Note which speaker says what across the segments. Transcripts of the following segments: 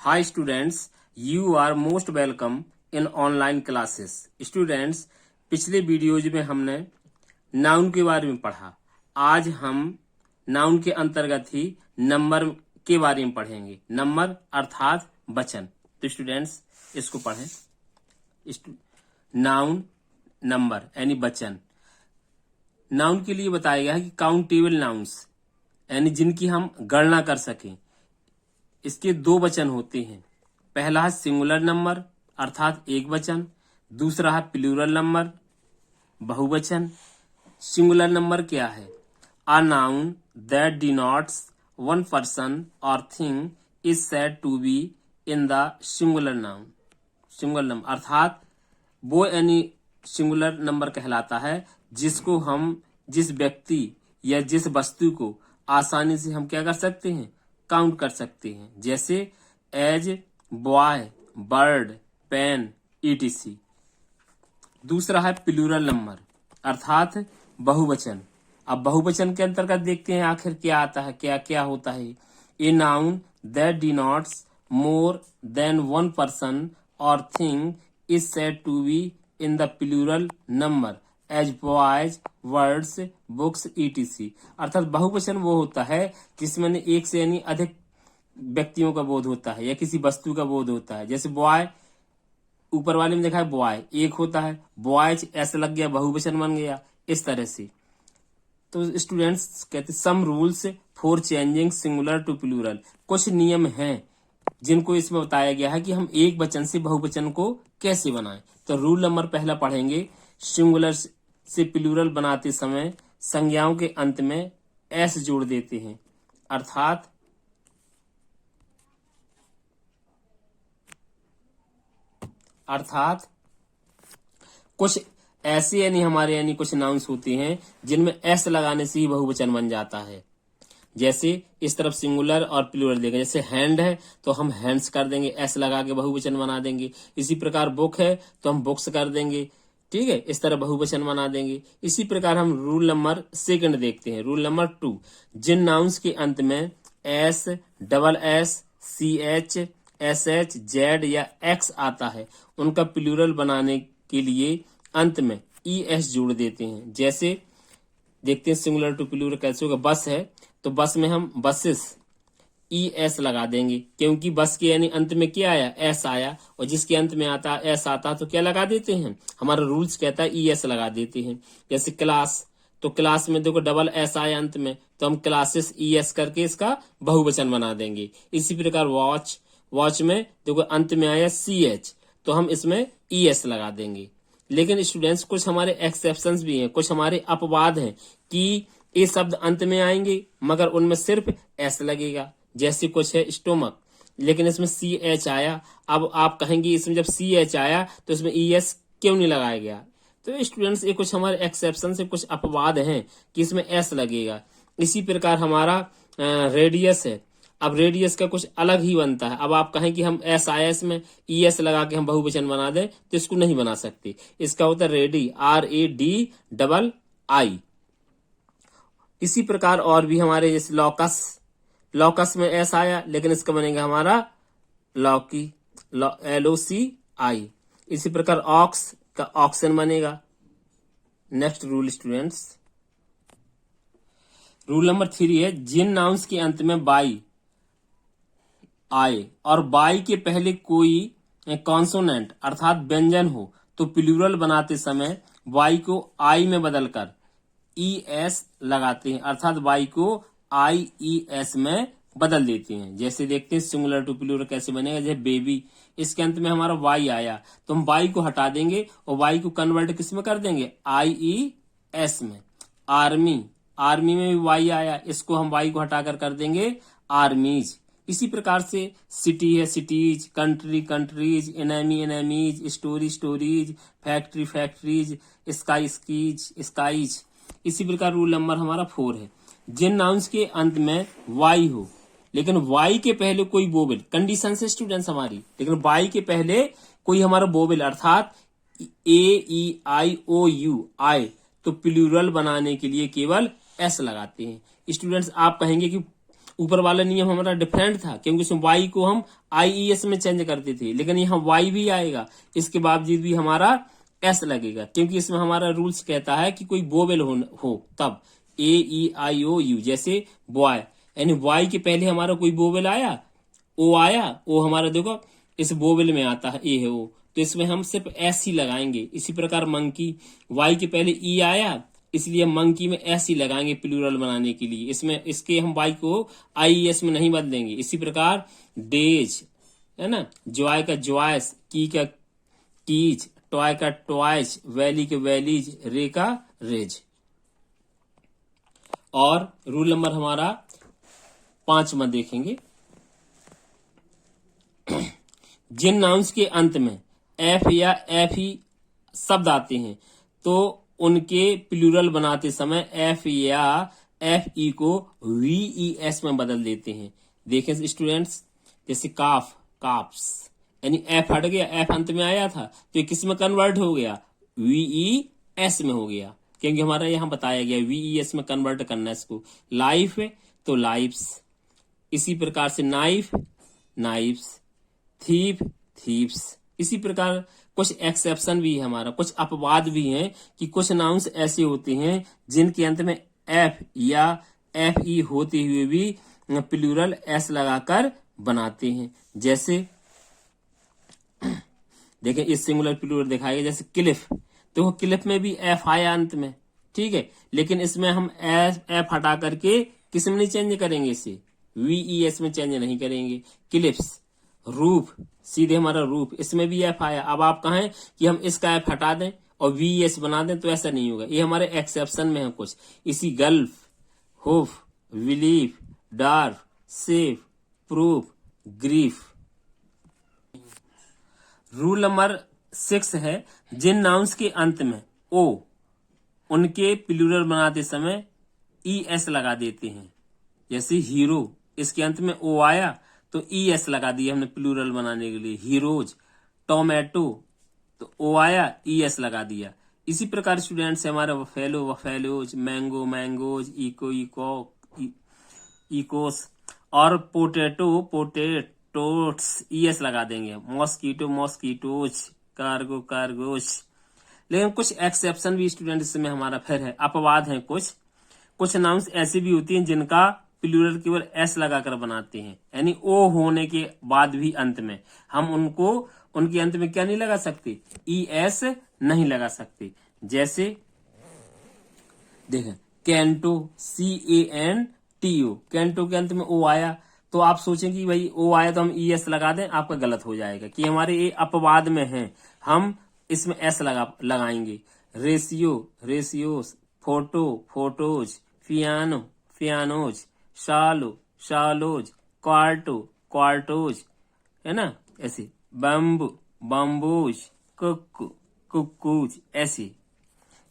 Speaker 1: Hi students, you are most welcome in online classes. Students, पिछले videos में हमने noun के बारे में पढ़ा। आज हम नाउन के अंतर्गत ही नंबर के बारे में पढ़ेंगे। नंबर अर्थात वचन। तो स्टूडेंट्स इसको पढ़ें। नाउन नंबर यानी वचन। नाउन के लिए बताया गया है कि काउंटेबल नाउन्स यानी जिनकी हम गणना कर सकें। इसके दो वचन होते हैं। पहला है सिंगुलर नंबर अर्थात एक वचन, दूसरा है प्लूरल नंबर बहुवचन। सिंगुलर नंबर क्या है? A noun that denotes one person और thing is said to be in the singular noun. Singular number अर्थात वो यानी सिंगुलर नंबर कहलाता है जिसको हम जिस व्यक्ति या जिस वस्तु को आसानी से हम क्या कर सकते हैं, काउंट कर सकते हैं। जैसे age, boy, bird, pen, etc. दूसरा है प्लूरल नंबर अर्थात बहुवचन। अब बहुवचन के अंतर्गत देखते हैं आखिर क्या आता है, क्या क्या होता है। A noun that denotes more than one person और thing is said to be in the plural number as boys, words, books, etc. अर्थात बहुवचन वो होता है जिसमें एक से यानी अधिक व्यक्तियों का बोध होता है या किसी वस्तु का बोध होता है। जैसे बॉय, ऊपर वाले में देखा है बॉय एक होता है, बॉयज ऐसा लग गया बहुवचन बन गया, इस तरह से। तो स्टूडेंट्स कहते some rules for changing singular to plural. कुछ नियम हैं जिनको इसमें बताया गया है कि हम एक वचन से बहुवचन को कैसे बनाएं। तो रूल नंबर पहला पढ़ेंगे। सिंगुलर से प्लूरल बनाते समय संज्ञाओं के अंत में एस जोड़ देते हैं। अर्थात कुछ ऐसे यानी हमारे यानी कुछ नाउन्स होते हैं जिनमें एस लगाने से ही बहुवचन बन जाता है। जैसे इस तरफ सिंगुलर और प्लूरल देंगे। जैसे हैंड है तो हम हैंड्स कर देंगे, एस लगा के बहुवचन बना देंगे। इसी प्रकार बुक है तो हम बुक्स कर देंगे, ठीक है, इस तरह बहुवचन बना देंगे। इसी प्रकार हम रूल नंबर सेकंड देखते हैं। रूल नंबर 2, जिन नाउन्स के अंत में S, double S, C H, S H, Z या एक्स आता है उनका प्लूरल बनाने के लिए अंत में ई एस जोड़ देते हैं। जैसे देखते हैं सिंगुलर टू प्लूरल कैसे होगा। बस है तो बस में हम बसेस ई एस लगा देंगे क्योंकि बस के यानी अंत में क्या आया, एस आया, और जिसके अंत में आता एस आता तो क्या लगा देते हैं, हमारा रूल्स कहता है ई एस लगा देते हैं। जैसे क्लास, तो क्लास में देखो डबल एस आया अंत में तो हम क्लासेस ई एस करके इसका बहुवचन बना देंगे। इसी प्रकार वॉच, वॉच में देखो अंत में आया सी एच तो हम इसमें ई एस लगा देंगे। लेकिन स्टूडेंट्स कुछ हमारे एक्सेप्शंस भी हैं, कुछ हमारे अपवाद हैं कि ये शब्द अंत में आएंगे मगर उनमें सिर्फ एस लगेगा। जैसे कुछ है स्टोमक, लेकिन इसमें सी एच आया। अब आप कहेंगे इसमें जब सी एच आया तो इसमें ई एस क्यों नहीं लगाया गया? तो स्टूडेंट्स ये कुछ हमारे एक्सेप्शन से कुछ अपवाद हैं कि इसमें एस लगेगा। इसी प्रकार हमारा रेडियस है। अब रेडियस का कुछ अलग ही बनता है। अब आप कहें कि हम एस आई एस में ई एस लगा के हम बहुवचन बना दें तो इसको नहीं बना सकते। इसका होता है ready, R A D double I. इसी प्रकार और भी हमारे जैसे लॉकस, लॉकस में एस आया लेकिन इसका बनेगा हमारा लॉकी, LOCI। इसी प्रकार ऑक्स का ऑक्सन बनेगा। Next rule students, rule number 3 है जिन नाउन्स के अंत में बाई आए और बाई के पहले कोई कॉन्सोनेंट अर्थात व्यंजन हो तो प्लूरल बनाते समय वाई को आई में बदलकर ई एस लगाते हैं, अर्थात वाई को IES में बदल देते हैं। जैसे देखते हैं सिंगुलर टू प्लूरल कैसे बनेगा। जैसे बेबी, इसके अंत में हमारा वाई आया तो हम वाई को हटा देंगे और वाई को कन्वर्ट किस में कर देंगे, IES में। आर्मी, आर्मी में भी वाई आया, इसको हम वाई को हटाकर कर देंगे आर्मीज। इसी प्रकार से सिटी है cities, country countries, enemy enemies, story stories, factory factories, sky skies skies. इसी प्रकार रूल नंबर हमारा 4 है जिन नाउन्स के अंत में वाई हो लेकिन वाई के पहले कोई वोवेल, कंडीशन से स्टूडेंट्स हमारी, लेकिन वाई के पहले कोई हमारा वोवेल अर्थात AEIOU आए तो प्लूरल बनाने के लिए केवल एस लगाते हैं। स्टूडेंट्स आप कहेंगे कि ऊपर वाला नियम हमारा डिफरेंट था, क्योंकि उसमें वाई को हम आईईएस में चेंज करते थे, लेकिन यहाँ वाई भी आएगा, इसके बावजूद भी हमारा एस लगेगा, क्योंकि इसमें हमारा रूल्स कहता है कि कोई वोवेल हो तब ए ई आई ओ यू, जैसे बॉय, यानी वाई के पहले हमारा कोई वोवेल आया, ओ आया, ओ हमारा देखो इस वोवेल में आता है, ए है ओ, तो इसमें हम सिर्फ एस ही लगाएंगे। इसी प्रकार मंकी, वाई के पहले ई आया, इसलिए मंकी में एस ही लगाएंगे प्लूरल बनाने के लिए, इसमें इसके हम वाई को आईएस में नहीं बदलेंगे। इसी प्रकार डेज है ना, जॉय का जॉयस, की का कीज, टॉय का टॉयज, वैली के वैलीज, रे का रेज। और रूल नंबर हमारा 5 देखेंगे, जिन नाउन्स के अंत में एफ या एफ ही शब्द आते हैं तो उनके प्लूरल बनाते समय एफ या एफ ई को वीईएस में बदल देते हैं। देखें स्टूडेंट्स, जैसे काफ, काफ्स, यानी एफ हट गया, एफ अंत में आया था तो ये किस में कन्वर्ट हो गया, वीईएस में हो गया, क्योंकि हमारा यहाँ बताया गया वीईएस में कन्वर्ट करना है इसको। लाइफ तो लाइफ्स, इसी प्रकार से नाइफ, नाइफ्स, थीप, थीप्स। इसी प्रकार कुछ एक्सेप्शन भी है हमारा, कुछ अपवाद भी हैं कि कुछ नाउन्स ऐसे होते हैं जिनके अंत में एफ या एफ ई होते हुए भी प्लूरल एस लगाकर बनाते हैं। जैसे देखें इस सिंगुलर प्लूरल दिखाया गया, जैसे क्लिफ, तो क्लिफ में भी एफ आया अंत में, ठीक है, लेकिन इसमें हम एफ हटा करके किस में नहीं चेंज करेंगे, इसे वीईएस में चेंज नहीं करेंगे। क्लिप्स, रूफ, सीधे हमारा रूफ, इसमें भी एफ आया, अब आप कहें कि हम इसका एफ हटा दें और वीएस बना दें तो ऐसा नहीं होगा, ये हमारे एक्सेप्शन में है कुछ। इसी gulf, hoof, belief, dwarf, safe, proof, grief. Rule number 6 है, जिन नाउन्स के अंत में ओ उनके प्लूरल बनाते समय ईएस लगा देते हैं। जैसे हीरो, इसके अंत में ओ आया तो ईएस लगा दिया हमने प्लूरल बनाने के लिए। हीरोज, टोमेटो, तो ओ आया, ईएस लगा दिया। इसी प्रकार स्टूडेंट्स हमारे buffalo, buffaloes, mango, mangoes, echo, echo, echoes, और पोटेटो, पोटेटोट्स, ईएस लगा देंगे। Mosquito, mosquitoes, cargo, cargoes. लेकिन कुछ एक्सेप्शन भी स्टूडेंट इसमें हमारा फिर है, अपवाद है। कुछ नाउन्स ऐसी भी होती हैं जिनका प्लूरल केवल एस लगाकर बनाते हैं, यानी ओ होने के बाद भी अंत में हम उनको उनके अंत में क्या नहीं लगा सकते, ई एस नहीं लगा सकते। जैसे देखें कैंटो, CANTO, कैंटो के अंत में ओ आया तो आप सोचें कि भाई ओ आया तो हम ई एस लगा दें, आपका गलत हो जाएगा कि हमारे ये अपवाद में है, हम इसमें एस लगाएंगे। Ratio, ratios, photo, photos, piano, pianos, solo, solos, quarto, quartos, है ना, ऐसे बम्बू, बम्बूज, कुक्कू, कुक्कूज, ऐसे।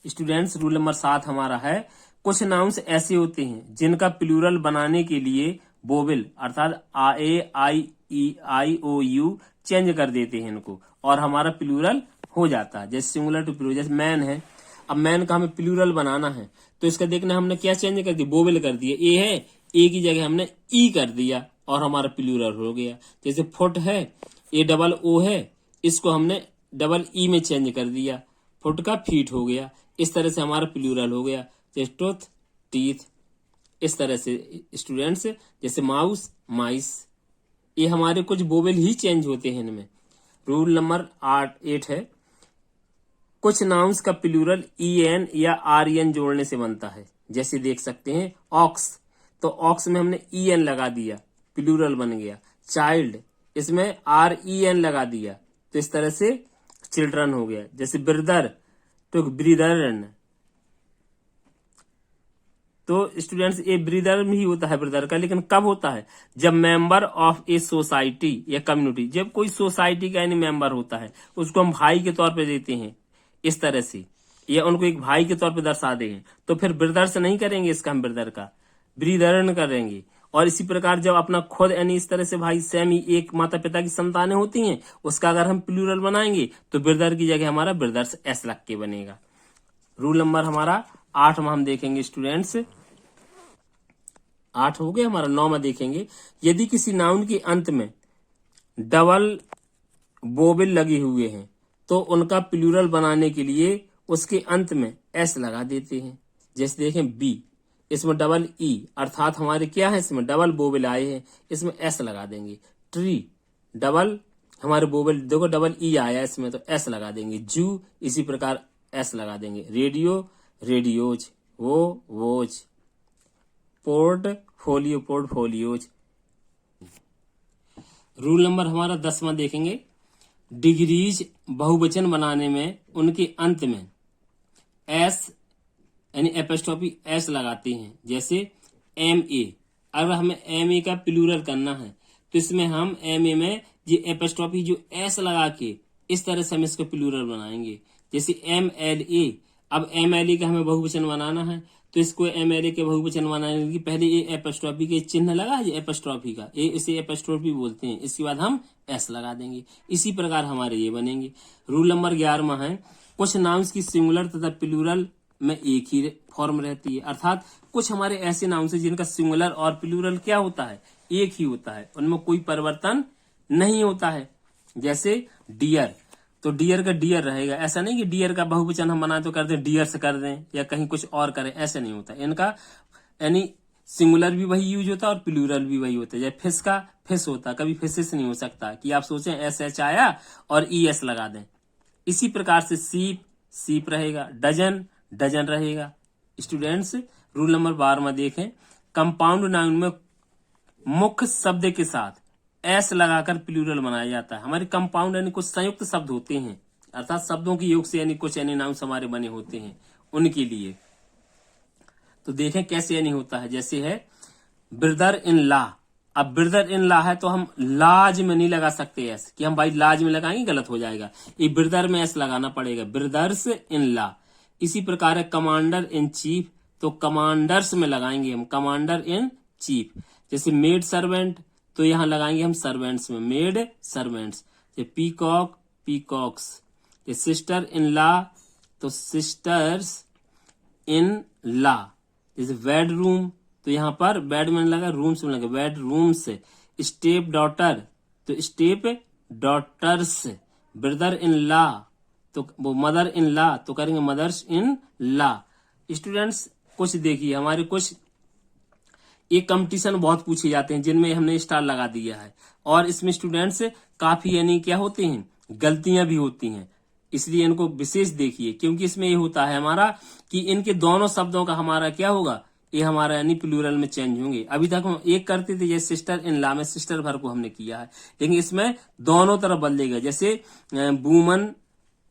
Speaker 1: स्टूडेंट्स रूल नंबर 7 हमारा है, कुछ नाउन्स ऐसे होते हैं जिनका प्लूरल बनाने के लिए वोवेल अर्थात ए आई ई आई ओ यू चेंज कर देते हैं इनको और हमारा प्लूरल हो जाता है। जैसे सिंगुलर टू प्लूरल, जैसे मैन है, अब मैन का हमें प्लूरल बनाना है तो इसका देखना हमने क्या चेंज कर दिया, वोवेल कर दिया। ए है, ए की जगह हमने ई कर दिया और हमारा प्लूरल हो गया। जैसे फुट है, ए डबल ओ है, इसको हमने डबल ई में चेंज कर दिया, फुट का फीट हो गया। इस तरह से हमारा प्लूरल हो गया। जैसे टूथ, टीथ, इस तरह से स्टूडेंट्स, जैसे माउस, माइस, ये हमारे कुछ वोवेल ही चेंज होते हैं इनमें। रूल नंबर 8 है, कुछ नाउन्स का प्लूरल EN या REN जोड़ने से बनता है। जैसे देख सकते हैं ऑक्स, तो ऑक्स में हमने EN लगा दिया, प्लूरल बन गया। चाइल्ड, इसमें REN लगा दिया तो इस तरह से चिल्ड्रन हो गया। जैसे ब्रदर तो ब्रीदरन, तो स्टूडेंट्स ये ब्रीदर में ही होता है ब्रदर का, लेकिन कब होता है, जब मेंबर ऑफ ए सोसाइटी या कम्युनिटी, जब कोई सोसाइटी का यानी मेंबर होता है उसको हम भाई के तौर पे देते हैं इस तरह से, या उनको एक भाई के तौर पे दर्शा दें, तो फिर ब्रदर से नहीं करेंगे, इसका हम ब्रदर का ब्रीदरन करेंगे। और इसी प्रकार जब अपना खुद यानी इस तरह से भाई सेम ही एक माता पिता की संतानें होती हैं, उसका अगर हम प्लूरल बनाएंगे तो ब्रदर की जगह हमारा ब्रदर्स एस लग के बनेगा। रूल नंबर हमारा 8 में हम देखेंगे स्टूडेंट्स, 8 हो गया हमारा। 9 में देखेंगे, यदि किसी नाउन के अंत में डबल वोवेल लगे हुए हैं तो उनका प्लूरल बनाने के लिए उसके अंत में एस लगा देते हैं। जैसे देखें बी, इसमें डबल ई, अर्थात हमारे क्या है, इसमें डबल वोवेल आए हैं, इसमें एस लगा देंगे। ट्री, डबल हमारे वोवेल देखो डबल ई आया इसमें तो एस लगा देंगे। जू, इसी प्रकार एस लगा देंगे। Radio, radios, woes, portfolio, portfolios. Rule number हमारा 10वां देखेंगे, डिग्रीज बहुवचन बनाने में उनके अंत में एस यानी एपोस्ट्रोफी एस लगाते हैं। जैसे एम ए, अगर हमें एम ए का प्लूरल करना है तो इसमें हम एम ए में ये एपोस्ट्रोफी जो एस लगा के इस तरह से हम इसको प्लूरल बनाएंगे। जैसे एम एल ए, अब एम एल ए का हमें बहुवचन बनाना है तो इसको एम एल ए के बहुवचन बनाने के पहले ए एपोस्ट्रोफी के चिन्ह लगा है एपोस्ट्रोफी का, इसे एपोस्ट्रोफी बोलते हैं। इसके बाद हम एस लगा देंगे। इसी प्रकार हमारे ये बनेंगे। रूल नंबर 11 है, कुछ नाउन्स की सिंगुलर तथा प्लूरल में एक ही फॉर्म रहती है। अर्थात कुछ हमारे ऐसे नाउन्स हैं जिनका सिंगुलर और प्लूरल क्या होता है, एक ही होता है, उनमें कोई परिवर्तन नहीं होता है। जैसे डियर, तो डियर का डियर रहेगा। ऐसा नहीं कि डियर का बहुवचन हम बनाए तो कर दें डियर से कर दें या कहीं कुछ और करें, ऐसे नहीं होता। इनका यानी सिंगुलर भी वही यूज होता है और प्लूरल भी वही होता है। जैसे फिश का फिश होता, कभी फिशेस नहीं हो सकता कि आप सोचें एस एच आया और ई एस लगा दें। इसी प्रकार से सीप, सीप रहेगा। डजन, डजन रहेगा। स्टूडेंट्स, रूल नंबर 12 देखें, कंपाउंड नाउन में मुख्य शब्द के साथ एस लगाकर प्लूरल बनाया जाता है। हमारे कंपाउंड यानी कुछ संयुक्त शब्द होते हैं, अर्थात शब्दों के योग से यानी कुछ यानी नाउन्स हमारे बने होते हैं उनके लिए। तो देखें कैसे यानी होता है। जैसे है ब्रदर इन लॉ, अब ब्रदर इन लॉ है तो हम लाज में नहीं लगा सकते एस कि हम भाई लाज में लगाएंगे, गलत हो जाएगा। ये ब्रदर में एस लगाना पड़ेगा, ब्रदर्स इन लॉ। इसी प्रकार है कमांडर इन चीफ, तो कमांडर्स में लगाएंगे हम कमांडर इन चीफ। जैसे मेड सर्वेंट, तो यहां लगाएंगे हम सर्वेंट्स में, maid servants. Peacock, peacocks. Sister in law, तो सिस्टर्स इन लॉ। जैसे बेडरूम, तो यहाँ पर बेड में लगा, रूम्स में लगा, बेड रूम्स। स्टेप डॉटर, तो stepdaughters. Brother in law, तो वो मदर इन लॉ, तो करेंगे मदर्स इन लॉ। स्टूडेंट्स कुछ देखिए, हमारे कुछ एक कंपटीशन बहुत पूछे जाते हैं जिनमें हमने स्टार लगा दिया है और इसमें स्टूडेंट्स काफी यानी क्या होते हैं, गलतियां भी होती हैं। इसलिए इनको विशेष देखिए, क्योंकि इसमें ये होता है हमारा कि इनके दोनों शब्दों का हमारा क्या होगा, ये हमारा यानी प्लूरल में चेंज होंगे। अभी तक हम एक करते थे, जैसे सिस्टर इन लॉ में सिस्टर भर को हमने किया है, लेकिन इसमें दोनों तरफ बदलेगा। जैसे वुमन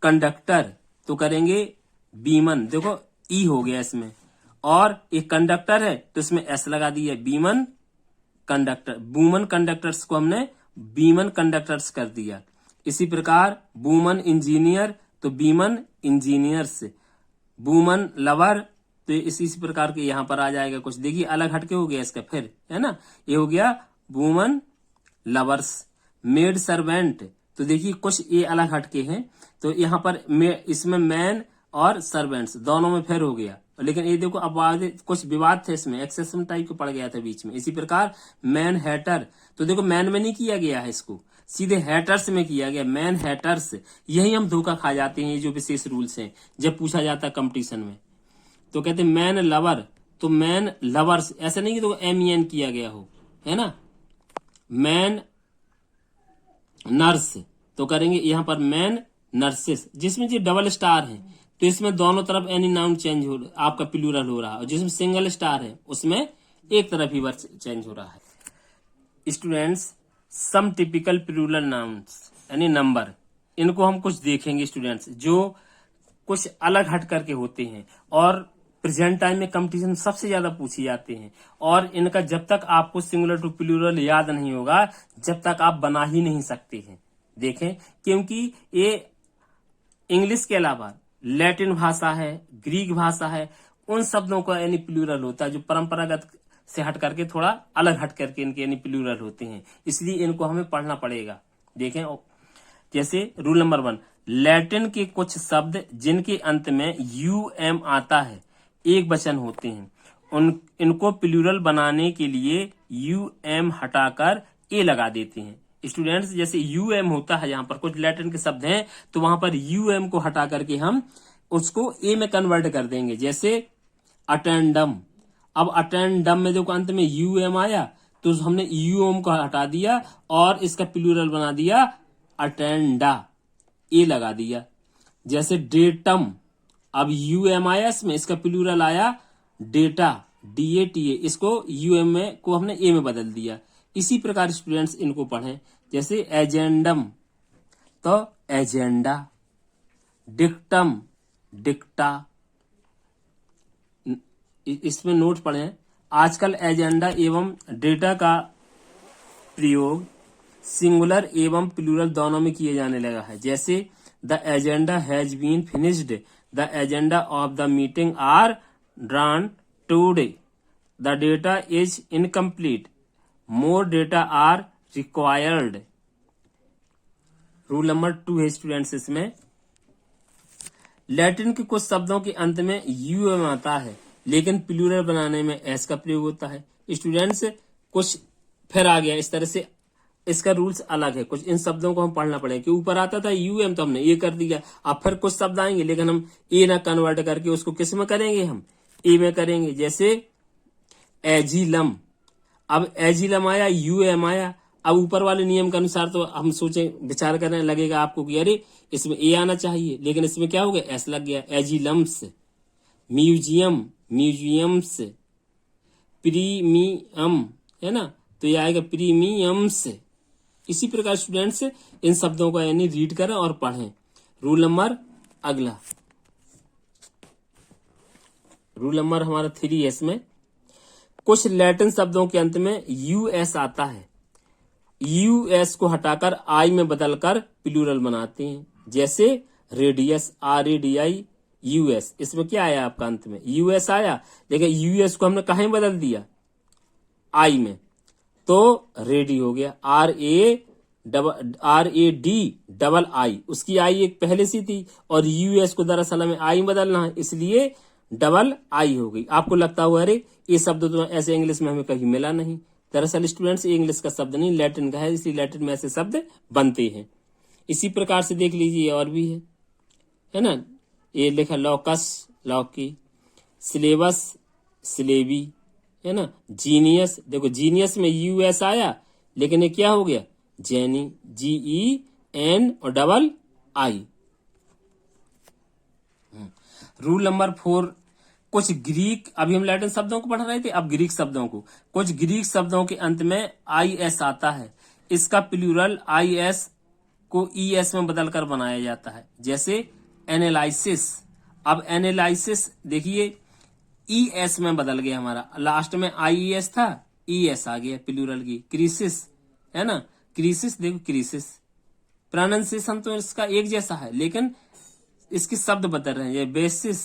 Speaker 1: कंडक्टर, तो करेंगे बीमन, देखो ई हो गया इसमें, और एक कंडक्टर है तो इसमें एस लगा दिया, बीमन कंडक्टर। वुमन कंडक्टर्स को हमने बीमन कंडक्टर्स कर दिया। इसी प्रकार वुमन इंजीनियर, तो बीमन इंजीनियर्स। वुमन लवर, तो इसी प्रकार के यहां पर आ जाएगा। कुछ देखिए अलग हटके हो गया इसका, फिर है ना, ये हो गया वुमन लवर्स। मेड सर्वेंट, तो देखिए कुछ ये अलग हटके हैं, तो यहाँ पर इसमें मैन और सर्वेंट्स दोनों में फिर हो गया। लेकिन ये देखो अब कुछ विवाद थे इसमें, एक्सेशन टाइप का पड़ गया था बीच में। इसी प्रकार मैन हैटर, तो देखो मैन में नहीं किया गया है, इसको सीधे हैटर्स में किया गया, मैन हैटर्स। यही हम धोखा खा जाते हैं, ये जो विशेष रूल्स हैं जब पूछा जाता है कंपटीशन में। तो कहते हैं मैन लवर, तो मैन लवर्स, ऐसा नहीं कि तो MEN किया गया हो, है ना। मैन नर्स, तो करेंगे यहां पर मैन नर्सेस। जिसमें जो डबल स्टार है तो इसमें दोनों तरफ एनी नाउन चेंज हो, आपका प्लूरल हो रहा है, और जिसमें सिंगल स्टार है उसमें एक तरफ ही वर्ड चेंज हो रहा है। स्टूडेंट्स, सम टिपिकल प्लूरल नाउन्स यानी नंबर, इनको हम कुछ देखेंगे स्टूडेंट्स, जो कुछ अलग हट करके होते हैं और प्रेजेंट टाइम में कंपटीशन सबसे ज्यादा पूछे जाते हैं। और इनका जब तक आपको सिंगुलर टू प्लूरल याद नहीं होगा, जब तक आप बना ही नहीं सकते हैं। देखें, क्योंकि ये इंग्लिश के अलावा लैटिन भाषा है, ग्रीक भाषा है, उन शब्दों का यानी प्लूरल होता है जो परंपरागत से हट करके थोड़ा अलग हट करके इनके यानी प्लूरल होते हैं, इसलिए इनको हमें पढ़ना पड़ेगा। देखें, जैसे रूल नंबर 1, लैटिन के कुछ शब्द जिनके अंत में UM आता है एक वचन होते हैं, इनको प्लूरल बनाने के लिए यूएम हटाकर ए लगा देते हैं। स्टूडेंट्स, जैसे यूएम होता है, यहाँ पर कुछ लैटिन के शब्द हैं तो वहां पर यूएम को हटा करके हम उसको ए में कन्वर्ट कर देंगे। जैसे अटेंडम, अब अटेंडम में जो अंत में यूएम आया तो हमने यूएम को हटा दिया और इसका प्लूरल बना दिया अटेंडा, ए लगा दिया। जैसे डेटम, अब यूएम आया इसमें, इसका प्लूरल आया डेटा, DATA, इसको यूएम में को हमने ए में बदल दिया। इसी प्रकार स्टूडेंट्स इनको पढ़ें। जैसे एजेंडम तो एजेंडा, डिक्टम डिक्टा। इसमें नोट पढ़ें, आजकल एजेंडा एवं डेटा का प्रयोग सिंगुलर एवं प्लूरल दोनों में किए जाने लगा है। जैसे the agenda has been finished, the agenda of the meeting are drawn today, the data is incomplete, more data are required. Rule number 2 है स्टूडेंट्स, इसमें लैटिन के कुछ शब्दों के अंत में यूएम आता है लेकिन प्लूरल बनाने में एस का प्रयोग होता है। स्टूडेंट्स, कुछ फिर आ गया इस तरह से, इसका रूल्स अलग है। कुछ इन शब्दों को हम पढ़ना पड़ेगा कि ऊपर आता था यूएम तो हमने ए कर दिया, अब फिर कुछ शब्द आएंगे लेकिन हम ए ना कन्वर्ट करके उसको किस में करेंगे, हम ए में करेंगे। जैसे एजिलम, अब एजिलम आया, यूएम आया, अब ऊपर वाले नियम के अनुसार तो हम सोचे विचार करने लगेगा आपको कि अरे इसमें ए आना चाहिए, लेकिन इसमें क्या हो गया, एस लग गया। एजिलम्स, म्यूजियम, म्यूजियम्स, प्रीमियम, है ना, तो ये आएगा प्रीमियम्स। इसी प्रकार स्टूडेंट्स इन शब्दों को यानी रीड करें और पढ़ें। रूल नंबर अगला, रूल नंबर हमारा 3 है। इसमें कुछ लैटिन शब्दों के अंत में यूएस आता है, यूएस को हटाकर आई में बदलकर प्लूरल बनाते हैं। जैसे रेडियस, RADI, यूएस, इसमें क्या आया आपका अंत में यूएस आया, लेकिन यूएस को हमने कहीं बदल दिया, आई में, तो रेडी हो गया। RADI, उसकी आई एक पहले से थी और यूएस को दरअसल हमें आई में बदलना है, इसलिए डबल आई हो गई। आपको लगता हुआ अरे ये शब्द तो ऐसे इंग्लिश में हमें कहीं मिला नहीं, दरअसल स्टूडेंट्स ये इंग्लिश का शब्द नहीं लैटिन का है, इसलिए लैटिन में ऐसे शब्द बनते हैं। इसी प्रकार से देख लीजिए और भी है ना, ये लिखा लॉकस, लॉकी, सिलेबस, सिलेबी, है ना, जीनियस, देखो जीनियस में यूएस आया लेकिन ये क्या हो गया, जेनी, GEN और डबल आई। रूल नंबर 4, कुछ ग्रीक, अभी हम लैटिन शब्दों को पढ़ रहे थे, अब ग्रीक शब्दों को, कुछ ग्रीक शब्दों के अंत में IS आता है, इसका प्लूरल IS को ES में बदलकर बनाया जाता है। जैसे एनालिसिस, अब एनालिसिस देखिए ES में बदल गया हमारा, लास्ट में IES था, ES आ गया प्लूरल की। क्रिसिस, है ना, क्रिसिस, देखो क्रिसिस, प्रोनाउंसिएशन तो इसका एक जैसा है लेकिन इसके शब्द बदल रहे हैं। ये बेसिस,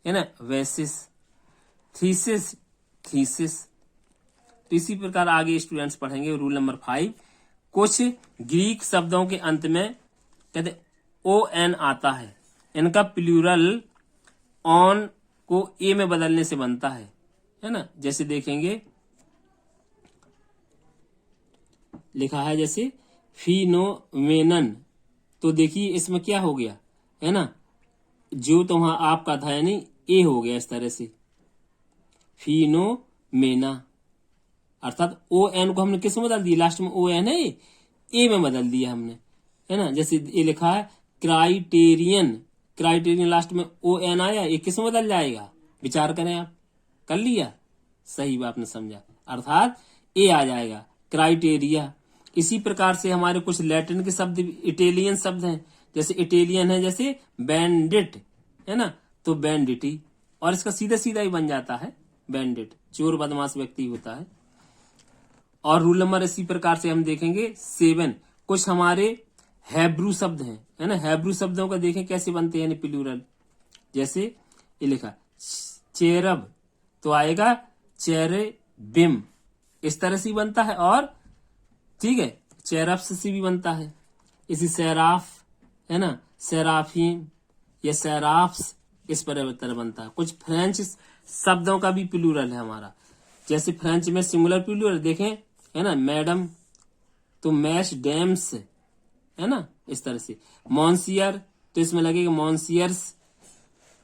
Speaker 1: है ना, वेसिस, थीसिस, थीसिस। तो इसी प्रकार आगे स्टूडेंट्स पढ़ेंगे। रूल नंबर 5, कुछ ग्रीक शब्दों के अंत में कहते ON आता है, इनका प्लूरल ऑन को ए में बदलने से बनता है ना। जैसे देखेंगे लिखा है जैसे फिनोमेनन, तो देखिए इसमें क्या हो गया, है ना, जो तो वहां आपका था यानी ए हो गया इस तरह से, फिनोमेना, अर्थात ON को हमने किस में बदल दिया, लास्ट में ON है ए में बदल दिया हमने, है ना। जैसे ये लिखा है क्राइटेरियन, क्राइटेरियन लास्ट में ON आया, ये किस में बदल जाएगा, विचार करें आप, कर लिया, सही बात ने समझा, अर्थात ए आ जाएगा, क्राइटेरिया। इसी प्रकार से हमारे कुछ लैटिन के शब्द इटालियन शब्द हैं, जैसे इटालियन है, जैसे बैंडिट, है ना, तो बैंडिटी, और इसका सीधा सीधा ही बन जाता है बैंडिट, चोर बदमाश व्यक्ति होता है। और रूल नंबर इसी प्रकार से हम देखेंगे 7, कुछ हमारे हैब्रू शब्द हैं, है ना, हैब्रू शब्दों का देखें कैसे बनते हैं प्लूरल। जैसे ये लिखा चेरब, तो आएगा चेरेबिम, इस तरह से बनता है, और ठीक है चेरप्स से भी बनता है। इसी सेराफ, है ना, सेराफीम या सेराफ्स, इस पर बनता है। कुछ फ्रेंच शब्दों का भी प्लूरल है हमारा। जैसे फ्रेंच में सिंगुलर प्लूरल देखें, है ना, मैडम तो मैश डैम्स, है ना, इस तरह से। मॉन्सियर तो इसमें लगेगा मॉन्सियर्स।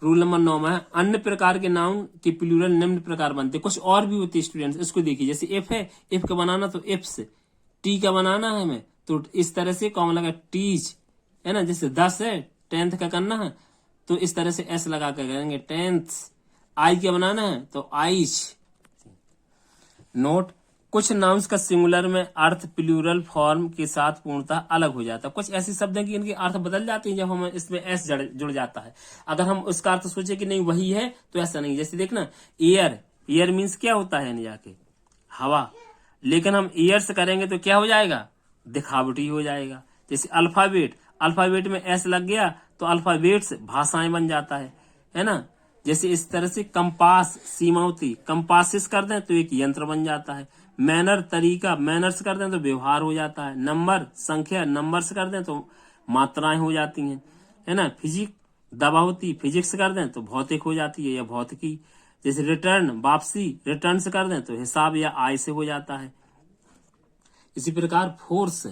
Speaker 1: रूल नंबर 9 में है, अन्य प्रकार के नाउन के प्लूरल निम्न प्रकार बनते। कुछ और भी होते स्टूडेंट्स, इसको देखिए। जैसे इफ है, इफ का बनाना तो इफ्स, टी का बनाना है हमें तो इस तरह से कॉमन लगा टीच, है ना। जैसे 10 है, 10th का करना है तो इस तरह से एस लगा कर करेंगे 10th। आई का बनाना है तो आइच। नोट, कुछ नाउन्स का सिंगुलर में अर्थ प्लूरल फॉर्म के साथ पूर्णतः अलग हो जाता है। कुछ ऐसे शब्द हैं कि इनके अर्थ बदल जाते हैं जब हम इसमें एस जुड़ जाता है। अगर हम उसका अर्थ सोचे कि नहीं वही है तो ऐसा नहीं। जैसे देखना एयर, एयर मीन्स क्या होता है यानी जाके हवा, लेकिन हम ईयर्स करेंगे तो क्या हो जाएगा, दिखावटी हो जाएगा। जैसे अल्फाबेट, अल्फाबेट में एस लग गया तो अल्फाबेट्स भाषाएं बन जाता है ना। जैसे इस तरह से कंपास, सीमावती, कंपासिस कर दें तो एक यंत्र बन जाता है। मैनर, तरीका, मैनर्स कर दें तो व्यवहार हो जाता है। नंबर, संख्या, नंबर्स कर दें तो मात्राएं हो जाती हैं, है ना। फिजिक, दबावती, फिजिक्स कर दें तो भौतिक हो जाती है या भौतिकी। जैसे रिटर्न, वापसी, रिटर्न्स कर दें तो हिसाब या आय से हो जाता है। इसी प्रकार फोर्स,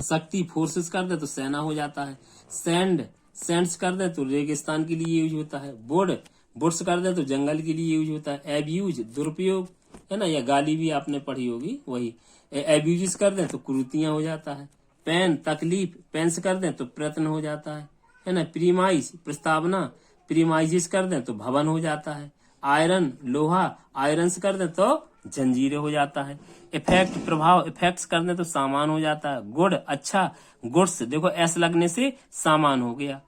Speaker 1: शक्ति, फोर्सेस कर दे तो सेना हो जाता है। सेंड, सेंड्स कर दे तो रेगिस्तान के लिए यूज होता है। बुड, बुड्स कर दे तो जंगल के लिए यूज होता है। एब्यूज, दुरुपयोग, है ना, या गाली भी आपने पढ़ी होगी वही। एब्यूज कर दे तो कुरीतियां हो जाता है। पेन, तकलीफ, पेंस कर दे तो प्रयत्न हो जाता है ना। प्रीमाइज, प्रस्तावना, प्रीमाइजिस कर दे तो भवन हो जाता है। आयरन, लोहा, आयरन्स कर दे तो जंजीरें हो जाता है। इफेक्ट, प्रभाव, इफेक्ट्स कर दे तो सामान हो जाता है। गुड, अच्छा, गुड्स, देखो एस लगने से सामान हो गया।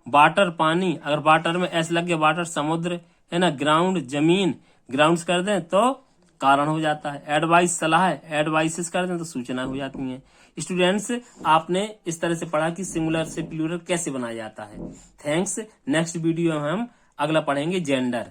Speaker 1: वाटर, पानी, अगर वाटर में एस लग गया वाटर, समुद्र, है ना। ग्राउंड, जमीन, ग्राउंड्स कर दें तो कारण हो जाता है। एडवाइस, सलाह, एडवाइसेस कर दें तो सूचना हो जाती है। स्टूडेंट्स, आपने इस तरह से पढ़ा कि सिंगुलर से प्लूरल कैसे बनाया जाता है। थैंक्स। नेक्स्ट वीडियो में हम अगला पढ़ेंगे जेंडर।